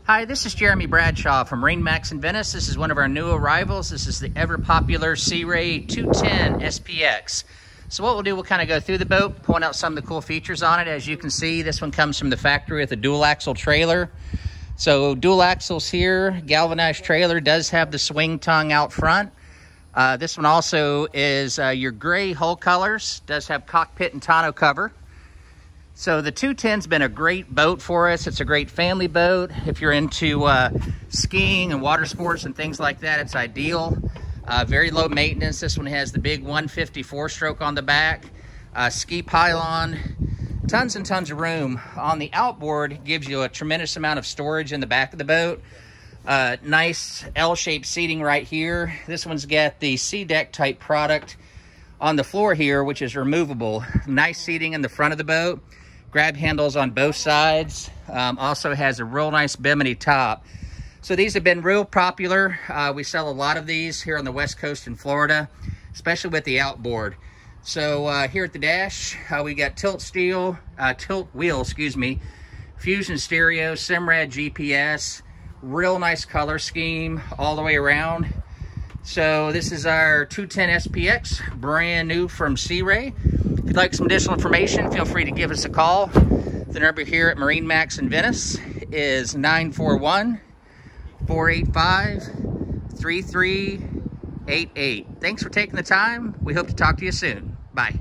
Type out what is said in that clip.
Hi, this is Jeremy Bradshaw from MarineMax in Venice. This is one of our new arrivals. This is the ever-popular Sea Ray 210 SPX. So what we'll do, we'll kind of go through the boat, point out some of the cool features on it. As you can see, this one comes from the factory with a dual-axle trailer. So dual axles here, galvanized trailer, does have the swing tongue out front. This one also is your gray hull colors, does have cockpit and tonneau cover. So the 210's been a great boat for us. It's a great family boat. If you're into skiing and water sports and things like that, it's ideal. Very low maintenance. This one has the big 150 four-stroke on the back, ski pylon, tons and tons of room. On the outboard, it gives you a tremendous amount of storage in the back of the boat. Nice L-shaped seating right here. This one's got the C-deck type product on the floor here, which is removable. Nice seating in the front of the boat. Grab handles on both sides. Also has a real nice bimini top. So these have been real popular. We sell a lot of these here on the West Coast in Florida, especially with the outboard. So here at the dash, we got tilt wheel, fusion stereo, Simrad GPS, real nice color scheme all the way around. So this is our 210 SPX, brand new from Sea Ray. If you'd like some additional information, feel free to give us a call. The number here at MarineMax in Venice is 941-485-3388. Thanks for taking the time. We hope to talk to you soon. Bye.